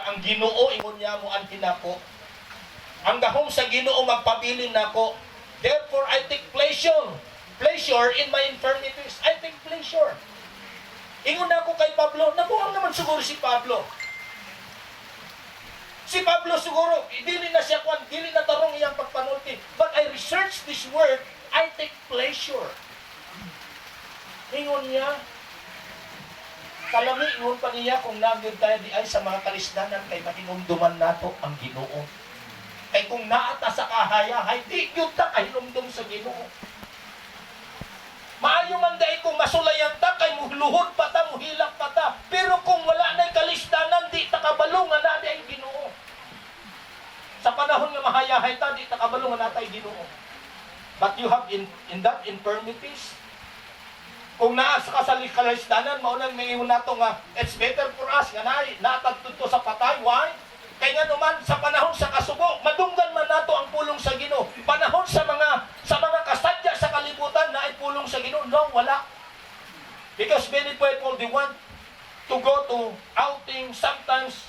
ang Ginoo ingon niya mo anhin nako. Ang gahom sa Ginoo magpabilin nako. Therefore I take pleasure in my infirmities. I take pleasure. Ingon na ako kay Pablo, nabuang naman siguro si Pablo. Si Pablo siguro, dili na siya kwan, dili na tarong iyang pagpanulti. But I research this word, I take pleasure. Ingon niya, kalami, ingon pa niya kung nagyod tayo di ay sa mga kalisdanan kay mahinumduman nato ang Ginoo. Kay kung naata sa kahayahay, di yun ta kahinumdum sa Ginoo. Maayo man dahil kung masulayan ta, kay muhluhod pa ta, muhilak pa ta. Pero kung wala na'y kalisdanan, di ta kabalo nga na ang Ginoo. Sa panahon nga mahayahay ta, di ta kabalo nga natay Ginoo. But you have in that infirmities, kung naa sa kalisdanan, maunang mayingon nato nga, it's better for us nga natagtod to sa patay. Why? Kaya nga naman, sa panahon sa kasubo, madunggan man nato ang pulong sa Ginoo. Panahon sa mga kasadya sa kalibutan na ay pulong sa Ginoo. No, wala. Because many people, they want to go to outing, sometimes